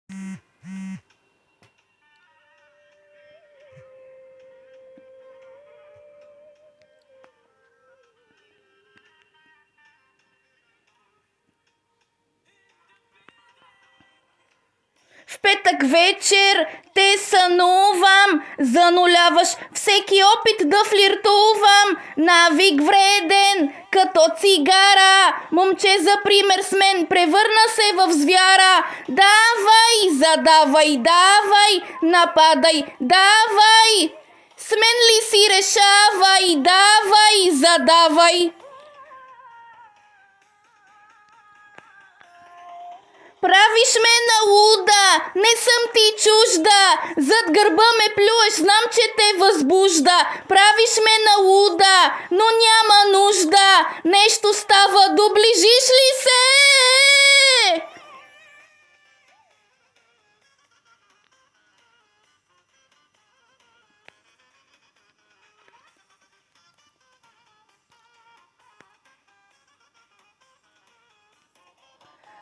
В петък вечер те сънувам, зануляваш всеки опит да флиртувам. Навик вреден, като цигара, момче за пример с мен, превърна се в звяра. Давай, задавай, давай, нападай, давай, с мен ли си решавай, давай, задавай. Правиш ме на луда, не съм ти чужда, зад гърба ме плюеш, знам, че те възбужда. Правиш ме на луда, но няма нужда, нещо става, доближиш ли се?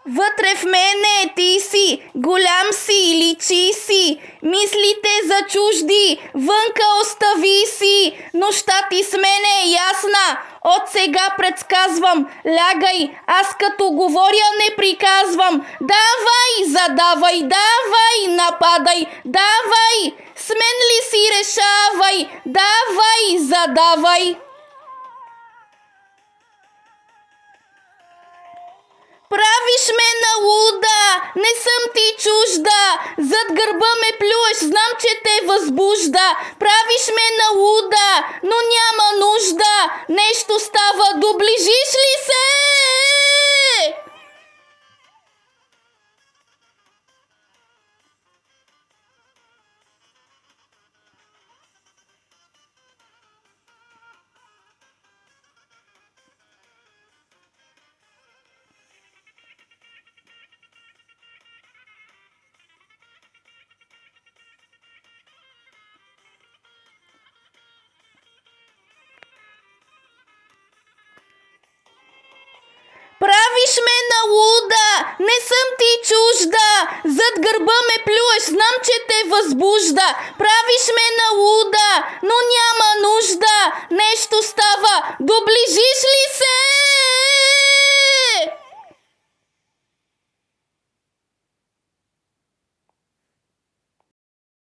Вътре в мене ти си, голям си, личи си, мислите за чужди, вънка остави си, нощта ти с мене е ясна, от сега предсказвам, лягай, аз като говоря не приказвам, давай, задавай, давай, нападай, давай, с мен ли си решавай, давай, задавай. Правиш ме на луда, не съм ти чужда, зад гърба ме плюеш, знам, че те възбужда. Правиш ме на луда, но няма нужда, нещо става, доближиш ли се? Правиш ме на луда, не съм ти чужда, зад гърба ме плюеш, знам, че те възбужда. Правиш ме на луда, но няма нужда, нещо става, доближиш ли се?